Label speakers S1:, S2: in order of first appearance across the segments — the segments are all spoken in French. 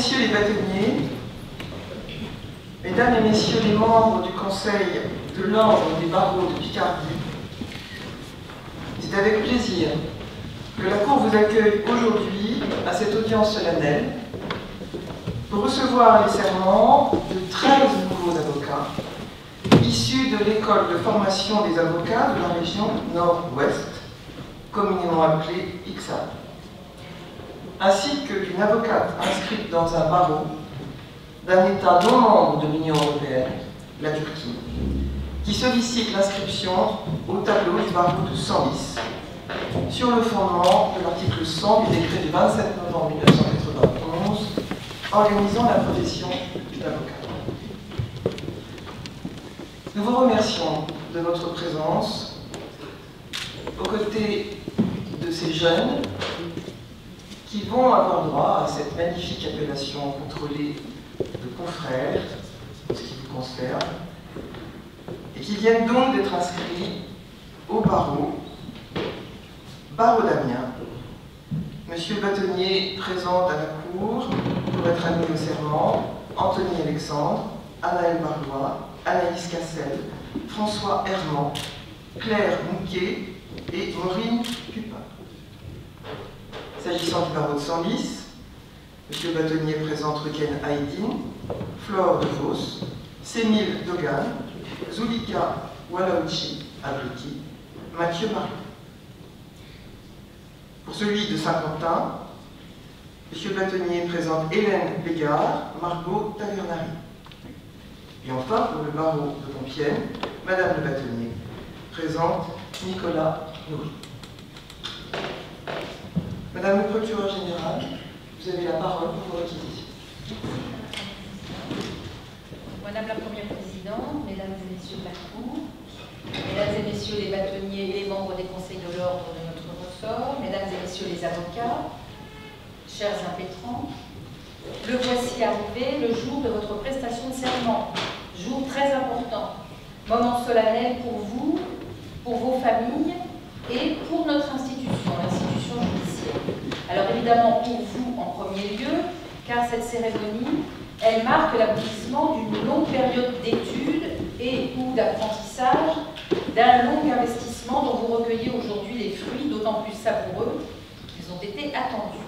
S1: Messieurs les bâtonniers, Mesdames et Messieurs les membres du Conseil de l'Ordre des barreaux de Picardie, c'est avec plaisir que la Cour vous accueille aujourd'hui à cette audience solennelle pour recevoir les serments de 13 nouveaux avocats issus de l'école de formation des avocats de la région Nord-Ouest, communément appelée ICSAD, ainsi que d'une avocate inscrite dans un barreau d'un État non membre de l'Union européenne, la Turquie, qui sollicite l'inscription au tableau du barreau de Senlis sur le fondement de l'article 100 du décret du 27 novembre 1991 organisant la profession d'avocat. Nous vous remercions de votre présence aux côtés de ces jeunes qui vont avoir droit à cette magnifique appellation contrôlée de confrères, en ce qui vous concerne, et qui viennent donc d'être inscrits au barreau d'Amiens. Monsieur le bâtonnier présente à la Cour pour être admis au serment Anthony Alexandre, Anaël Barlois, Anaïs Cassel, François Herman, Claire Mouquet et Maureen Pupin. S'agissant du barreau de Senlis, monsieur le bâtonnier présente Ruken Haïdine, Flore de Vos, Sémile Dogan, Zulika Walauchi Ablouki, Mathieu Marlot. Pour celui de Saint-Quentin, monsieur le bâtonnier présente Hélène Bégard, Margot Tavernari. Et enfin, pour le barreau de Compiègne, madame le bâtonnier présente Nicolas Nourri. Madame le procureur général, vous avez la parole pour vos réquisitions.
S2: Madame la Première Présidente, Mesdames et Messieurs de la Cour, Mesdames et Messieurs les bâtonniers et les membres des conseils de l'ordre de notre ressort, Mesdames et Messieurs les avocats, chers impétrants, le voici arrivé le jour de votre prestation de serment, jour très important, moment solennel pour vous, pour vos familles et pour notre institution, l'institution judiciaire. Alors évidemment pour vous en premier lieu, car cette cérémonie, elle marque l'aboutissement d'une longue période d'études et ou d'apprentissage, d'un long investissement dont vous recueillez aujourd'hui les fruits, d'autant plus savoureux qu'ils ont été attendus.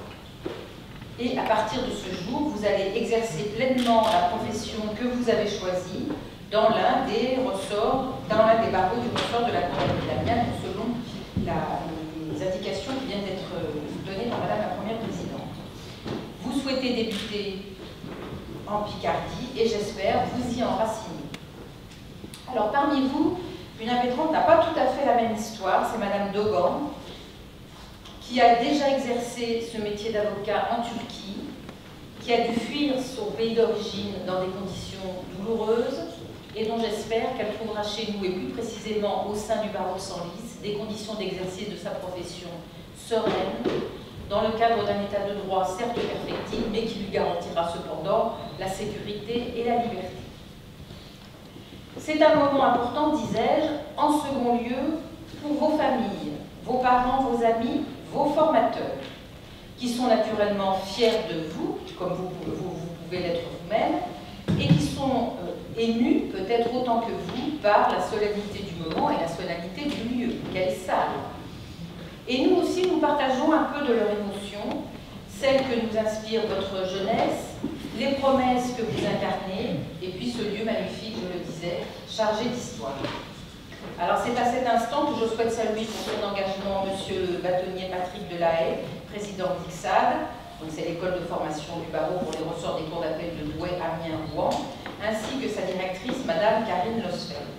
S2: Et à partir de ce jour, vous allez exercer pleinement la profession que vous avez choisie dans l'un des ressorts, dans l'un des barreaux du ressort de la Cour d'Amiens, selon les indications qui viennent d'être données par Madame la Première Présidente. Vous souhaitez débuter en Picardie et j'espère vous y enraciner. Alors parmi vous, une impétrante n'a pas tout à fait la même histoire, c'est Madame Dogan, qui a déjà exercé ce métier d'avocat en Turquie, qui a dû fuir son pays d'origine dans des conditions douloureuses et dont j'espère qu'elle trouvera chez nous, et plus précisément au sein du barreau de Senlis, des conditions d'exercice de sa profession sereines, dans le cadre d'un état de droit certes perfectible, mais qui lui garantira cependant la sécurité et la liberté. C'est un moment important, disais-je, en second lieu, pour vos familles, vos parents, vos amis, vos formateurs, qui sont naturellement fiers de vous, comme vous pouvez l'être vous-même, et qui sont émus, peut-être autant que vous, par la solennité du moment et la solennité du lieu. Quelle salle! Et nous aussi, nous partageons un peu de leur émotion, celle que nous inspire votre jeunesse, les promesses que vous incarnez, et puis ce lieu magnifique, je le disais, chargé d'histoire. Alors c'est à cet instant que je souhaite saluer pour son engagement monsieur le bâtonnier Patrick Delahaye, président d'ICSAD, donc c'est l'école de formation du barreau pour les ressorts des cours d'appel de Douai, Amiens, Rouen, ainsi que sa directrice, madame Karine Losfeld.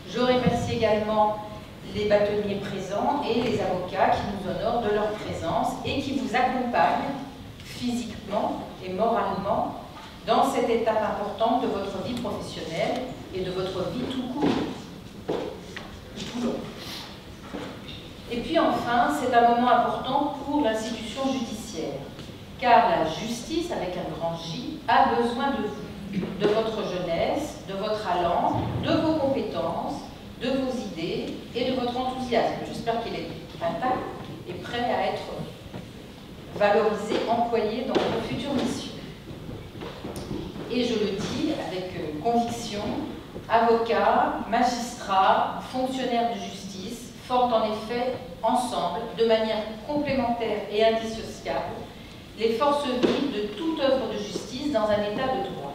S2: Je remercie également les bâtonniers présents et les avocats qui nous honorent de leur présence et qui vous accompagnent physiquement et moralement dans cette étape importante de votre vie professionnelle et de votre vie tout court. Et puis enfin, c'est un moment important pour l'institution judiciaire, car la justice, avec un grand J, a besoin de vous, de votre jeunesse, de votre allant, de vos compétences, de vos idées et de votre enthousiasme. J'espère qu'il est intact et prêt à être valorisé, employé dans votre future mission. et je le dis avec conviction, avocats, magistrats, fonctionnaires de justice forment en effet ensemble, de manière complémentaire et indissociable, les forces vives de toute œuvre de justice dans un état de droit.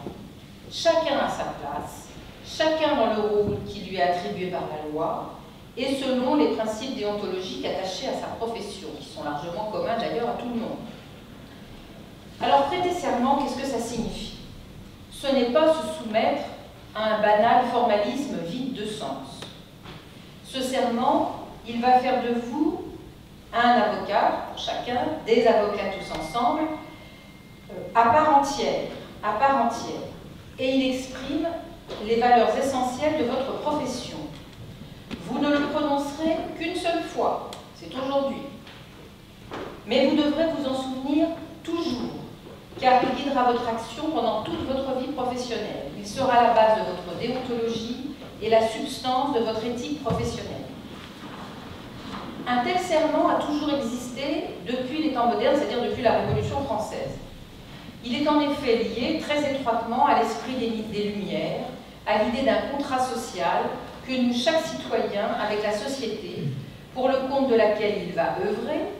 S2: Chacun à sa place, chacun dans le rôle qui lui est attribué par la loi, et selon les principes déontologiques attachés à sa profession, qui sont largement communs d'ailleurs à tout le monde. Alors, prêter serment, qu'est-ce que ça signifie? Ce n'est pas se soumettre à un banal formalisme vide de sens. Ce serment, il va faire de vous un avocat, pour chacun, des avocats tous ensemble, à part entière, et il exprime les valeurs essentielles de votre profession. Vous ne le prononcerez qu'une seule fois, c'est aujourd'hui. Mais vous devrez vous en souvenir toujours, car il guidera votre action pendant toute votre vie professionnelle. Il sera la base de votre déontologie et la substance de votre éthique professionnelle. Un tel serment a toujours existé depuis les temps modernes, c'est-à-dire depuis la Révolution française. Il est en effet lié très étroitement à l'esprit des Lumières, à l'idée d'un contrat social que noue chaque citoyen avec la société, pour le compte de laquelle il va œuvrer,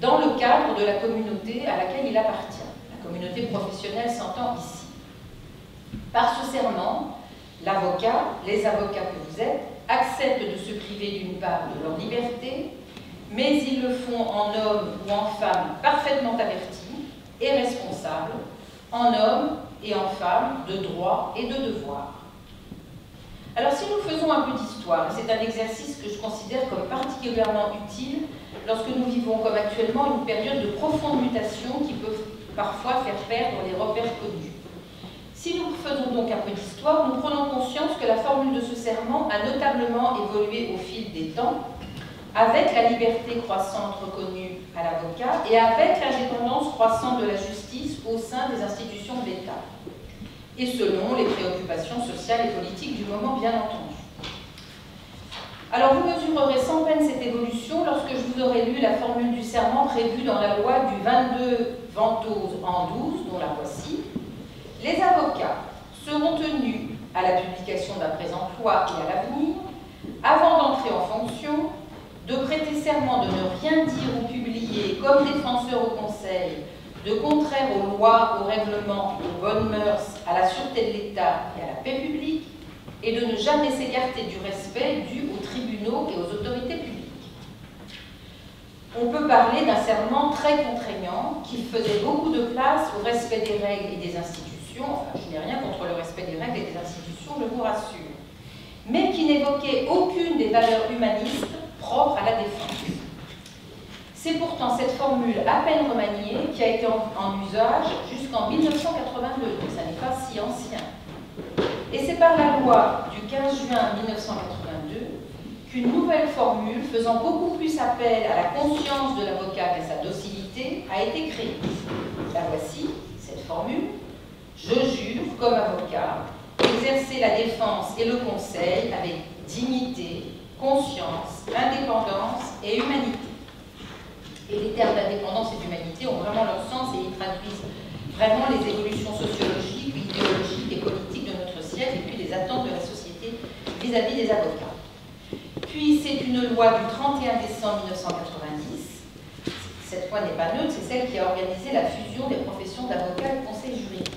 S2: dans le cadre de la communauté à laquelle il appartient. La communauté professionnelle s'entend ici. Par ce serment, l'avocat, les avocats que vous êtes, acceptent de se priver d'une part de leur liberté, mais ils le font en homme ou en femme parfaitement avertis et responsables, en homme et en femme de droits et de devoirs. Alors si nous faisons un peu d'histoire, c'est un exercice que je considère comme particulièrement utile lorsque nous vivons comme actuellement une période de profonde mutation qui peut parfois faire perdre les repères connus. Si nous faisons donc un peu d'histoire, nous prenons conscience que la formule de ce serment a notablement évolué au fil des temps, avec la liberté croissante reconnue à l'avocat et avec l'indépendance croissante de la justice au sein des institutions de l'État, et selon les préoccupations sociales et politiques du moment, bien entendu. Alors vous mesurerez sans peine cette évolution lorsque je vous aurai lu la formule du serment prévue dans la loi du 22 Ventose en 12, dont la voici. Les avocats seront tenus à la publication d'un présent loi et à l'avenir, avant d'entrer en fonction, de prêter serment de ne rien dire ou publier comme défenseur au Conseil, de contraire aux lois, aux règlements, aux bonnes mœurs, à la sûreté de l'État et à la paix publique, et de ne jamais s'écarter du respect dû aux tribunaux et aux autorités publiques. On peut parler d'un serment très contraignant qui faisait beaucoup de place au respect des règles et des institutions. Enfin, je n'ai rien contre le respect des règles et des institutions, je vous rassure, mais qui n'évoquait aucune des valeurs humanistes propres à la défense. C'est pourtant cette formule à peine remaniée qui a été en usage jusqu'en 1982, donc ça n'est pas si ancien. Et c'est par la loi du 15 juin 1982 qu'une nouvelle formule faisant beaucoup plus appel à la conscience de l'avocat qu'à sa docilité a été créée. La voici, cette formule. Je jure, comme avocat, exercer la défense et le conseil avec dignité, conscience, indépendance et humanité. Et les termes d'indépendance et d'humanité ont vraiment leur sens et ils traduisent vraiment les évolutions sociologiques, idéologiques et politiques de notre siècle et puis les attentes de la société vis-à-vis des avocats. Puis c'est une loi du 31 décembre 1990. Cette loi n'est pas neutre, c'est celle qui a organisé la fusion des professions d'avocat et de conseil juridique.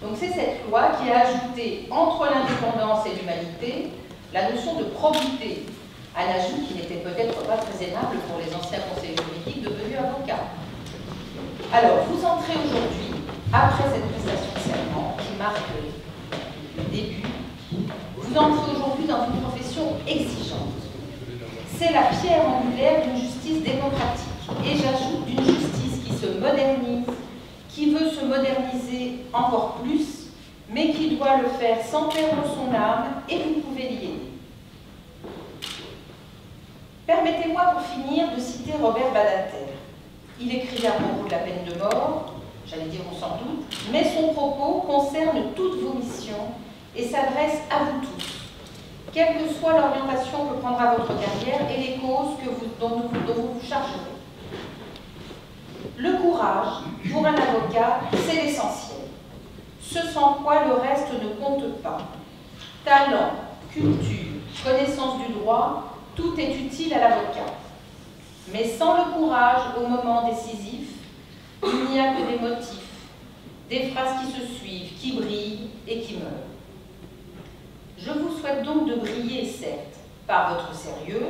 S2: Donc c'est cette loi qui a ajouté entre l'indépendance et l'humanité la notion de probité, un ajout qui n'était peut-être pas très aimable pour les anciens conseillers juridiques devenus avocats. Alors, vous entrez aujourd'hui, après cette prestation de serment qui marque le début, vous entrez aujourd'hui dans une profession exigeante. C'est la pierre angulaire d'une justice démocratique, et j'ajoute d'une justice qui se modernise, qui veut se moderniser encore plus, mais qui doit le faire sans perdre son âme, et vous pouvez l'y aider. Permettez-moi pour finir de citer Robert Badinter. Il écrivait à propos de la peine de mort, j'allais dire on s'en doute, mais son propos concerne toutes vos missions et s'adresse à vous tous, quelle que soit l'orientation que prendra votre carrière et les causes dont vous vous chargerez. Le courage, pour un avocat, c'est l'essentiel. ce sans quoi le reste ne compte pas. Talent, culture, connaissance du droit, tout est utile à l'avocat. Mais sans le courage au moment décisif, il n'y a que des motifs, des phrases qui se suivent, qui brillent et qui meurent. Je vous souhaite donc de briller, certes, par votre sérieux,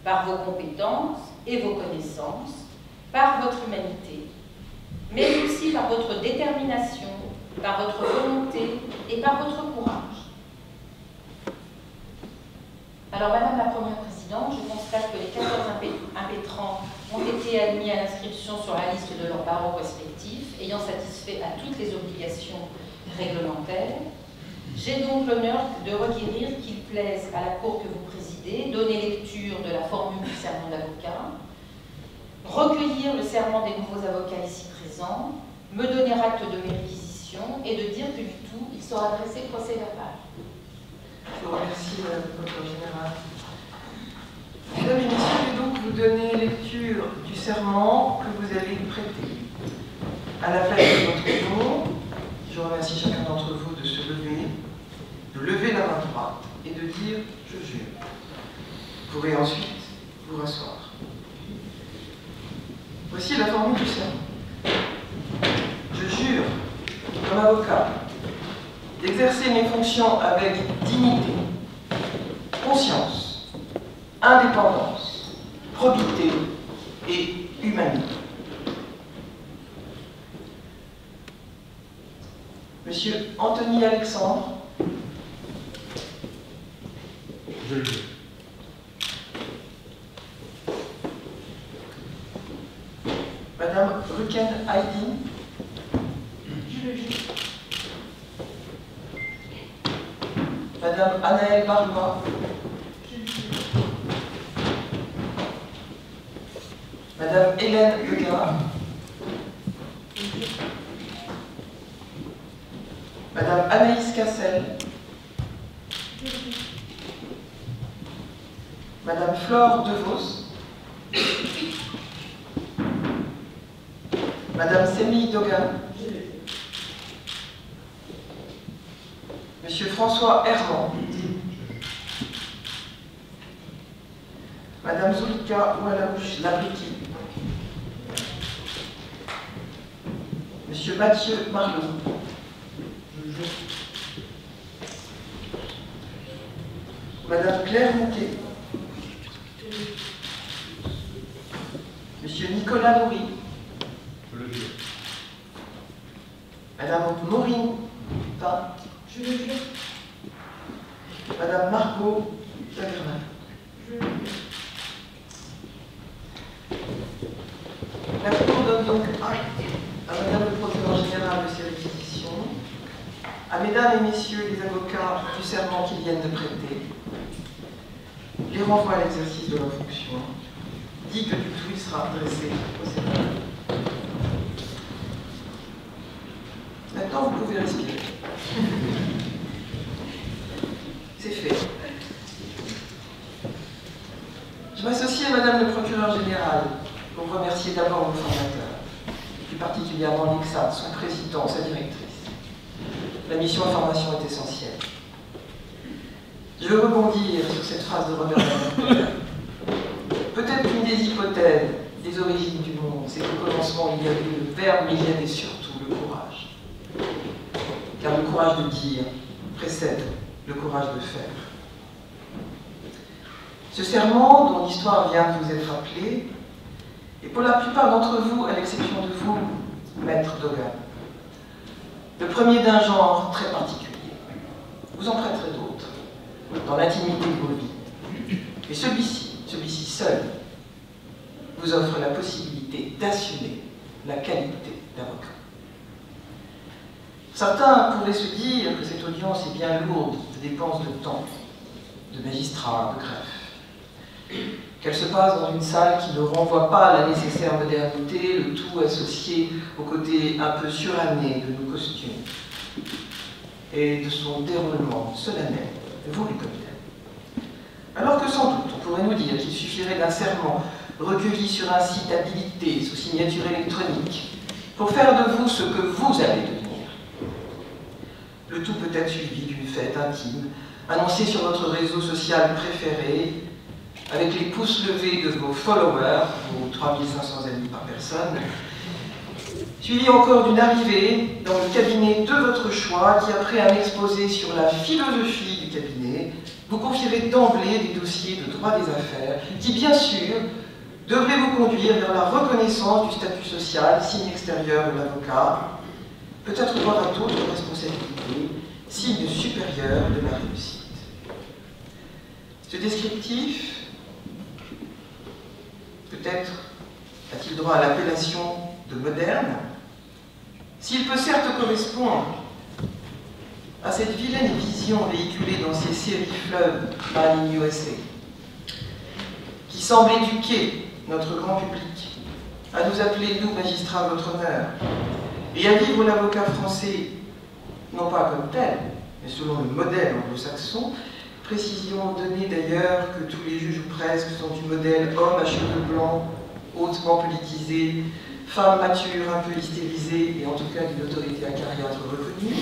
S2: par vos compétences et vos connaissances, par votre humanité, mais aussi par votre détermination, par votre volonté et par votre courage. Alors, Madame la Première Présidente, je constate que les 14 impétrants ont été admis à l'inscription sur la liste de leurs barreaux respectifs, ayant satisfait à toutes les obligations réglementaires. J'ai donc l'honneur de requérir qu'il plaise à la Cour que vous présidez, donner lecture de la formule du serment d'avocat, recueillir le serment des nouveaux avocats ici présents, me donner acte de mes réquisitions et de dire que du tout, il sera adressé procès verbal.
S1: Je vous remercie, Madame le procureur général. Mesdames et messieurs, je vais donc vous donner lecture du serment que vous allez prêter. À la place de votre nom, je remercie chacun d'entre vous de se lever, de lever la main droite et de dire « je jure ». Vous pourrez ensuite vous rasseoir. Voici la formule du serment. Je jure, comme avocat, d'exercer mes fonctions avec dignité, conscience, indépendance, probité et humanité. Monsieur Anthony Alexandre.
S3: Je le jure.
S1: Madame Ruken Heidi.
S2: Je le jure.
S1: Madame Anaëlle Barlois.
S2: Je le jure.
S1: Madame Hélène Legard. Madame Anaïs Cassel. Madame Flore Devos. Madame Sémille Dogan. Monsieur François Herman. Madame Zulika Oualarouche-Labriki. Monsieur Mathieu Marlot. Madame Claire Mouquet. Monsieur Nicolas Nourri.
S3: Je le jure.
S1: Madame Maureen Tain.
S2: Je le jure.
S1: Madame Margot Tavernin.
S2: Je le jure.
S1: La Cour donne donc à Madame le procureur général de ses réquisitions, à Mesdames et Messieurs les avocats du serment qu'ils viennent de prêter, les renvoie à l'exercice de leurs fonctions, dit que du tout il sera adressé au Sénat. Maintenant, vous pouvez respirer. C'est fait. Je m'associe à Madame le procureur général pour remercier d'abord nos formateurs, et plus particulièrement l'ICSAT, son président, sa directrice. La mission information est essentielle. Je veux rebondir sur cette phrase de Robert Badinter. Peut-être qu'une des hypothèses des origines du monde, c'est qu'au commencement il y avait le verbe, mais il y avait surtout le courage. Car le courage de dire précède le courage de faire. Ce serment, dont l'histoire vient de vous être rappelée, est pour la plupart d'entre vous, à l'exception de vous, Maître Dogan, le premier d'un genre très particulier. Vous en prêterez d'autres, dans l'intimité de vos vies. Et celui-ci seul, vous offre la possibilité d'assumer la qualité d'avocat. Certains pourraient se dire que cette audience est bien lourde de dépenses de temps, de magistrats, de greffe, qu'elle se passe dans une salle qui ne renvoie pas à la nécessaire modernité, le tout associé au côté un peu suranné de nos costumes et de son déroulement solennel, voulu comme tel. Alors que sans doute, on pourrait nous dire qu'il suffirait d'un serment recueilli sur un site habilité sous signature électronique pour faire de vous ce que vous allez devenir. Le tout peut être suivi d'une fête intime, annoncée sur votre réseau social préféré, avec les pouces levés de vos followers, vos 3500 amis par personne, suivi encore d'une arrivée dans le cabinet de votre choix qui, après un exposé sur la philosophie du cabinet, vous confierait d'emblée des dossiers de droit des affaires qui, bien sûr, devraient vous conduire vers la reconnaissance du statut social, signe extérieur de l'avocat, peut-être voir à d'autres responsabilités, signe supérieur de la réussite. Ce descriptif, peut-être a-t-il droit à l'appellation de moderne, s'il peut certes correspondre à cette vilaine vision véhiculée dans ces séries fleuves Made in USA, qui semble éduquer notre grand public à nous appeler, nous, magistrats, votre honneur, et à vivre l'avocat français, non pas comme tel, mais selon le modèle anglo-saxon, précision donnée d'ailleurs que tous les juges ou presque sont du modèle homme à cheveux blancs, hautement politisé, femme mature, un peu hystérisée, et en tout cas d'une autorité acariâtre reconnue,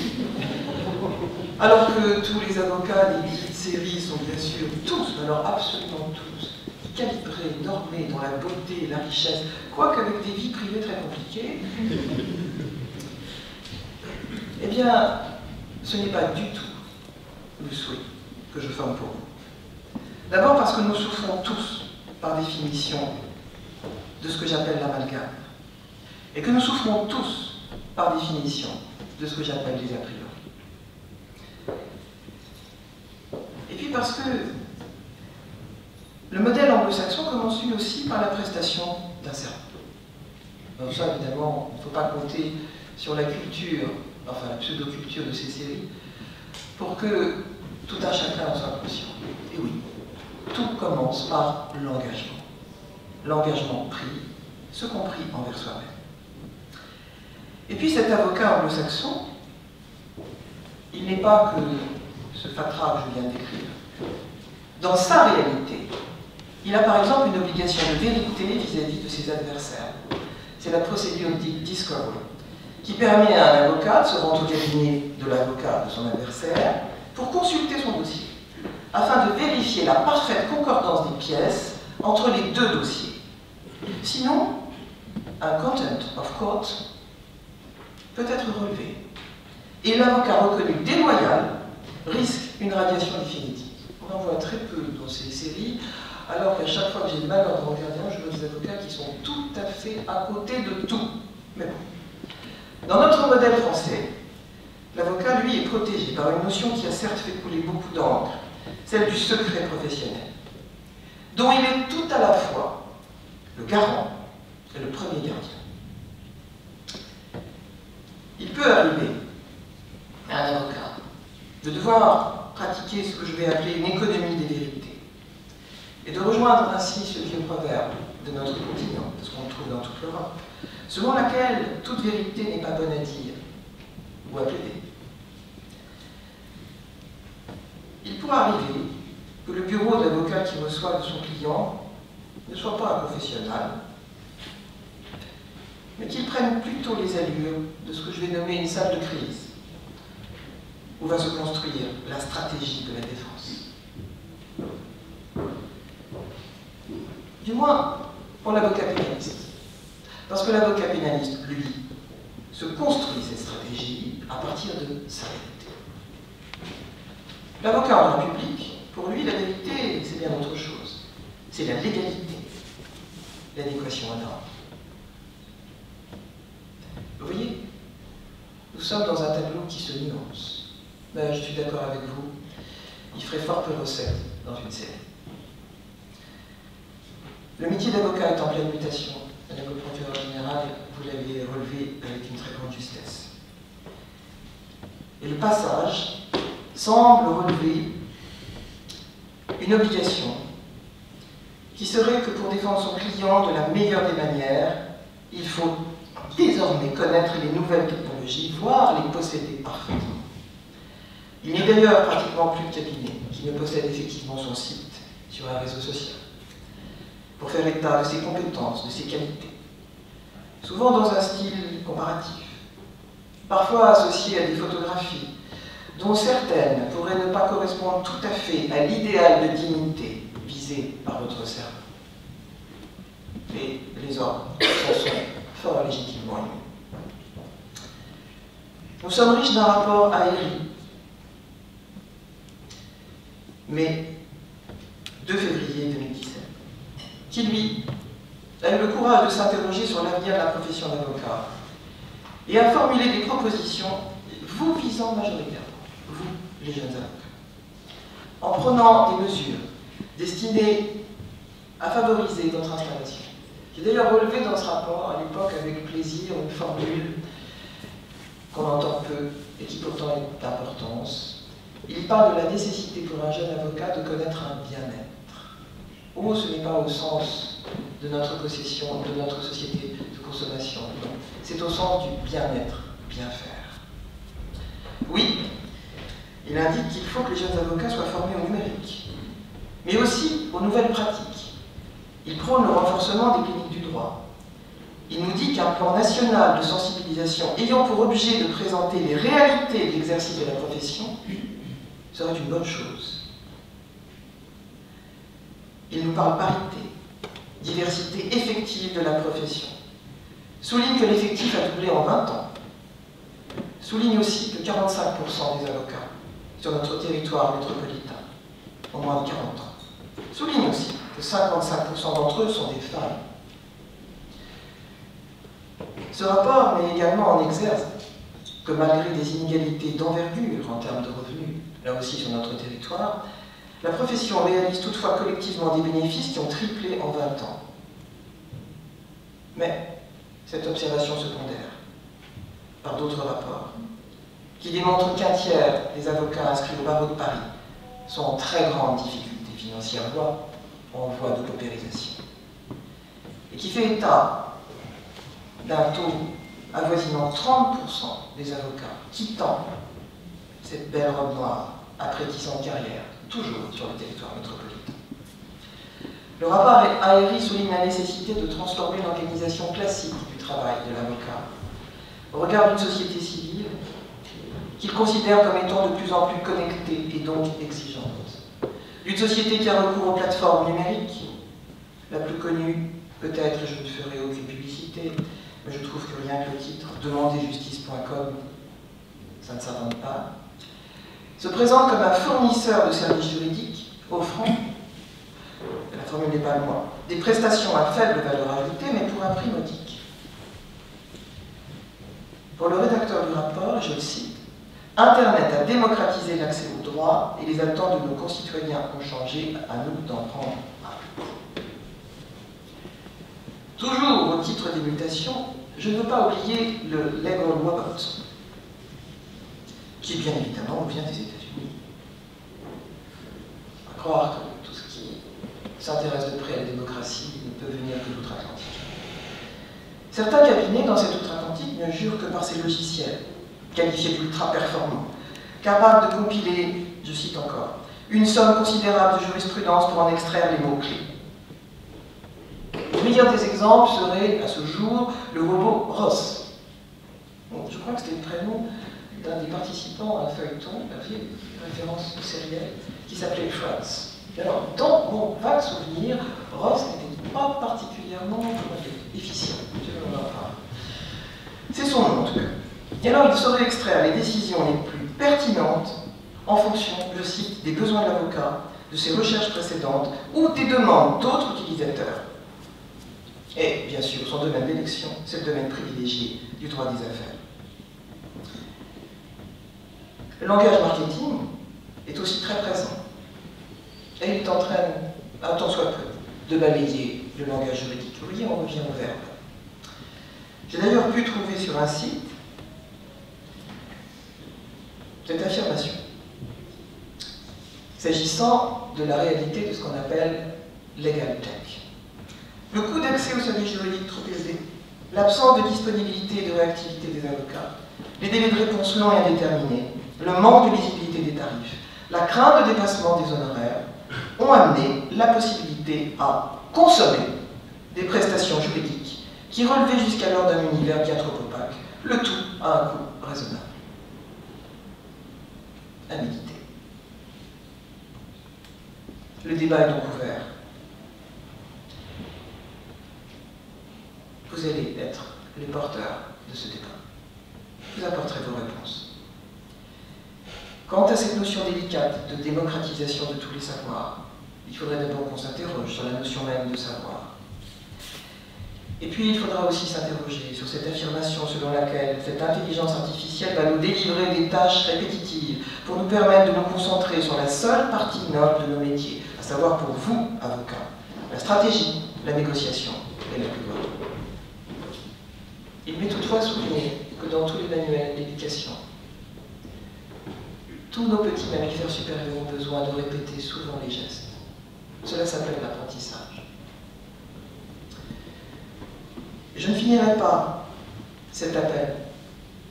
S1: alors que tous les avocats des dites séries sont bien sûr tous, mais alors absolument tous, calibrés, normés dans la beauté et la richesse, quoique avec des vies privées très compliquées, eh bien, ce n'est pas du tout le souhait que je forme pour vous. D'abord parce que nous souffrons tous, par définition, de ce que j'appelle l'amalgame, et que nous souffrons tous, par définition, de ce que j'appelle les a priori. Et puis parce que le modèle anglo-saxon commence lui aussi par la prestation d'un serment. Donc ça, évidemment, il ne faut pas compter sur la culture, enfin la pseudo-culture de ces séries, pour que tout un chacun en soit conscient. Et oui, tout commence par l'engagement. L'engagement pris, ce compris envers soi-même. Et puis cet avocat anglo-saxon, il n'est pas que ce fatras que je viens de décrire. Dans sa réalité, il a par exemple une obligation de vérité vis-à-vis de ses adversaires. C'est la procédure dite discovery, qui permet à un avocat de se rendre au cabinet de l'avocat de son adversaire pour consulter son dossier, afin de vérifier la parfaite concordance des pièces entre les deux dossiers. Sinon, un contempt of court peut être relevé, et l'avocat reconnu déloyal risque une radiation définitive. On en voit très peu dans ces séries, alors qu'à chaque fois que j'ai le malheur de regarder un, je vois des avocats qui sont tout à fait à côté de tout. Mais bon. Dans notre modèle français, l'avocat, lui, est protégé par une notion qui a certes fait couler beaucoup d'encre, celle du secret professionnel, dont il est tout à la fois le garant et le premier gardien. Il peut arriver à un avocat de devoir pratiquer ce que je vais appeler une économie des vérités, et de rejoindre ainsi ce vieux proverbe de notre continent, parce qu'on le trouve dans toute l'Europe, selon laquelle toute vérité n'est pas bonne à dire ou à plaider. Il pourra arriver que le bureau de l'avocat qui reçoit de son client ne soit pas un confessionnal, mais qu'il prenne plutôt les allures de ce que je vais nommer une salle de crise, où va se construire la stratégie de la défense. Du moins pour l'avocat pénaliste. Parce que l'avocat pénaliste, lui, se construit cette stratégie à partir de sa vérité. L'avocat en droit public, pour lui, la vérité, c'est bien autre chose. C'est la légalité, l'adéquation aux normes. Vous voyez, nous sommes dans un tableau qui se nuance. Ben, je suis d'accord avec vous, il ferait fort peu recette dans une série. Le métier d'avocat est en pleine mutation. Madame le procureur général, vous l'avez relevé avec une très grande justesse. Et le passage semble relever une obligation qui serait que pour défendre son client de la meilleure des manières, il faut désormais connaître les nouvelles technologies, voire les posséder parfaitement. Il n'est d'ailleurs pratiquement plus de cabinet qui ne possède effectivement son site sur un réseau social, pour faire état de ses compétences, de ses qualités, souvent dans un style comparatif, parfois associé à des photographies dont certaines pourraient ne pas correspondre tout à fait à l'idéal de dignité visé par votre serment. Et les ordres s'en sont fort légitimement émus. Nous sommes riches d'un rapport aérien, mais 2 février 2017, qui, lui, a eu le courage de s'interroger sur l'avenir de la profession d'avocat et a formulé des propositions vous visant majoritairement, vous, les jeunes avocats, en prenant des mesures destinées à favoriser votre installation. J'ai d'ailleurs relevé dans ce rapport, à l'époque avec plaisir, une formule qu'on entend peu et qui pourtant est d'importance. Il parle de la nécessité pour un jeune avocat de connaître un bien-être. Oh, ce n'est pas au sens de notre possession, de notre société de consommation, non. C'est au sens du bien-être, bien faire. Oui, il indique qu'il faut que les jeunes avocats soient formés au numérique, mais aussi aux nouvelles pratiques. Il prône le renforcement des cliniques du droit. Il nous dit qu'un plan national de sensibilisation ayant pour objet de présenter les réalités de l'exercice de la profession serait une bonne chose. Il nous parle parité, diversité effective de la profession. Souligne que l'effectif a doublé en 20 ans. Souligne aussi que 45% des avocats sur notre territoire métropolitain ont moins de 40 ans. Souligne aussi que 55% d'entre eux sont des femmes. Ce rapport met également en exergue que malgré des inégalités d'envergure en termes de revenus, là aussi sur notre territoire, la profession réalise toutefois collectivement des bénéfices qui ont triplé en 20 ans. Mais cette observation se pondère par d'autres rapports qui démontrent qu'1 tiers des avocats inscrits au barreau de Paris sont en très grande difficulté financière, voire en voie de paupérisation, et qui fait état d'un taux avoisinant 30% des avocats quittant cette belle robe noire après 10 ans de carrière, toujours sur le territoire métropolitain. Le rapport Aéry souligne la nécessité de transformer l'organisation classique du travail de l'avocat au regard d'une société civile qu'il considère comme étant de plus en plus connectée et donc exigeante. D'une société qui a recours aux plateformes numériques, la plus connue, peut-être, je ne ferai aucune publicité, mais je trouve que rien que le titre, demanderjustice.com, ça ne s'invente pas, se présente comme un fournisseur de services juridiques offrant, la formule n'est pas loin, des prestations à faible valeur ajoutée, mais pour un prix modique. Pour le rédacteur du rapport, je le cite, Internet a démocratisé l'accès au droit et les attentes de nos concitoyens ont changé, à nous d'en prendre acte. Toujours au titre des mutations, je ne veux pas oublier le Legal Robot, qui bien évidemment vient des États-Unis. À croire que tout ce qui s'intéresse de près à la démocratie ne peut venir que d'outre-Atlantique. Certains cabinets dans cette outre-Atlantique ne jurent que par ces logiciels, qualifiés d'ultra performants, capables de compiler, je cite encore, une somme considérable de jurisprudence pour en extraire les mots-clés. Le meilleur des exemples serait, à ce jour, le robot Ross. Bon, je crois que c'était le prénom d'un des participants à un feuilleton, une référence sérielle, qui s'appelait France. Alors, dans mon vague souvenir, Ross n'était pas particulièrement efficient. C'est son nom, en tout cas. Et alors, il saurait extraire les décisions les plus pertinentes en fonction, je cite, des besoins de l'avocat, de ses recherches précédentes ou des demandes d'autres utilisateurs. Et, bien sûr, son domaine d'élection, c'est le domaine privilégié du droit des affaires. Le langage marketing est aussi très présent. Et il t'entraîne, un tant soit peu, de balayer le langage juridique. Vous voyez, on revient au verbe. J'ai d'ailleurs pu trouver sur un site cette affirmation, s'agissant de la réalité de ce qu'on appelle legal tech. Le coût d'accès aux services juridiques trop élevé, l'absence de disponibilité et de réactivité des avocats, les délais de réponse longs et indéterminés, le manque de lisibilité des tarifs, la crainte de dépassement des honoraires ont amené la possibilité à consommer des prestations juridiques qui relevaient jusqu'alors d'un univers bien trop opaque, le tout à un coût raisonnable. à méditer. Le débat est donc ouvert. Vous allez être les porteurs de ce débat. Vous apporterez vos réponses. Quant à cette notion délicate de démocratisation de tous les savoirs, il faudrait d'abord qu'on s'interroge sur la notion même de savoir. Et puis il faudra aussi s'interroger sur cette affirmation selon laquelle cette intelligence artificielle va nous délivrer des tâches répétitives pour nous permettre de nous concentrer sur la seule partie noble de nos métiers, à savoir pour vous, avocats, la stratégie, la négociation et la plaidoirie. Il m'est toutefois souligné que dans tous les manuels d'éducation, tous nos petits mammifères supérieurs ont besoin de répéter souvent les gestes. Cela s'appelle l'apprentissage. Je ne finirai pas cet appel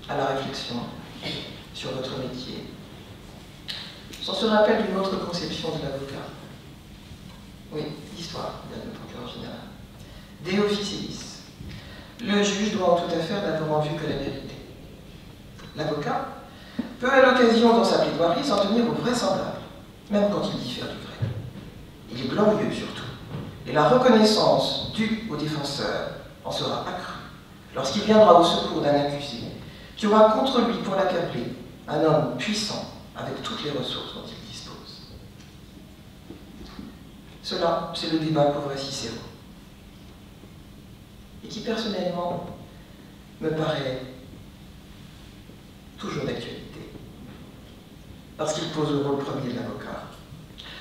S1: à la réflexion sur votre métier sans ce rappel d'une autre conception de l'avocat. Oui, l'histoire, madame le procureur général. De officiis. Le juge doit en toute affaire n'avoir en vue que la vérité. L'avocat peut à l'occasion dans sa plaidoirie s'en tenir au vraisemblable, même quand il diffère du vrai. Il est glorieux surtout, et la reconnaissance due au défenseur en sera accrue lorsqu'il viendra au secours d'un accusé qui aura contre lui pour l'accabler un homme puissant avec toutes les ressources dont il dispose. Cela, c'est le débat qu'ouvrait Cicéron, et qui personnellement me paraît toujours d'actualité, parce qu'il pose le rôle premier de l'avocat,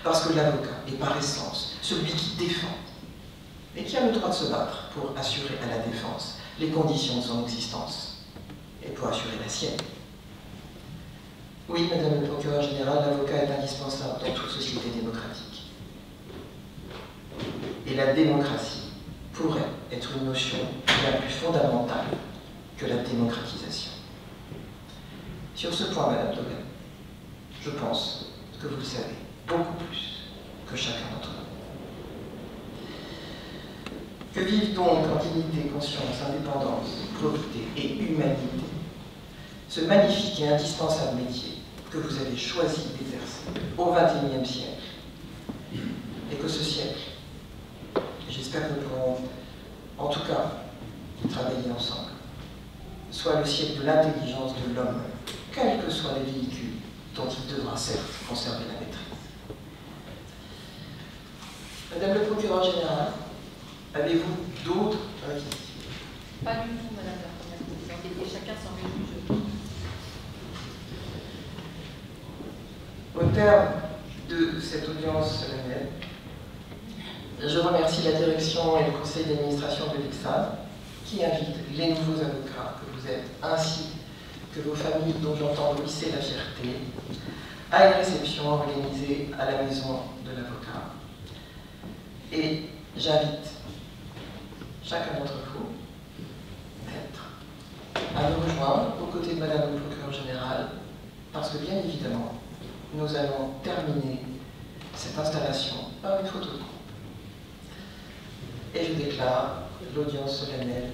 S1: parce que l'avocat est par essence celui qui défend, et qui a le droit de se battre pour assurer à la défense les conditions de son existence, et pour assurer la sienne. Oui, madame le procureur général, l'avocat est indispensable dans toute société démocratique. Et la démocratie pourrait être une notion bien plus fondamentale que la démocratisation. Sur ce point, madame Tobel, je pense que vous le savez beaucoup plus que chacun d'entre nous. Que vivent donc en dignité, conscience, indépendance, probité et humanité ce magnifique et indispensable métier que vous avez choisi d'exercer au XXIe siècle, et que ce siècle, j'espère que nous pourrons en tout cas travailler ensemble, soit le siècle de l'intelligence de l'homme, quels que soient les véhicules dont il devra certes conserver la maîtrise. Madame le procureur général, avez-vous d'autres questions?
S2: Pas du tout, madame la première présidente, et chacun s'en réjouit.
S1: Au terme de cette audience solennelle, je remercie la direction et le conseil d'administration de l'ICSAD qui invite les nouveaux avocats que vous êtes, ainsi que vos familles dont j'entends bruisser la fierté, à une réception organisée à la maison de l'avocat. Et j'invite chacun d'entre vous à nous rejoindre aux côtés de madame le procureur général, parce que bien évidemment, nous allons terminer cette installation par une photo de groupe. Et je déclare l'audience solennelle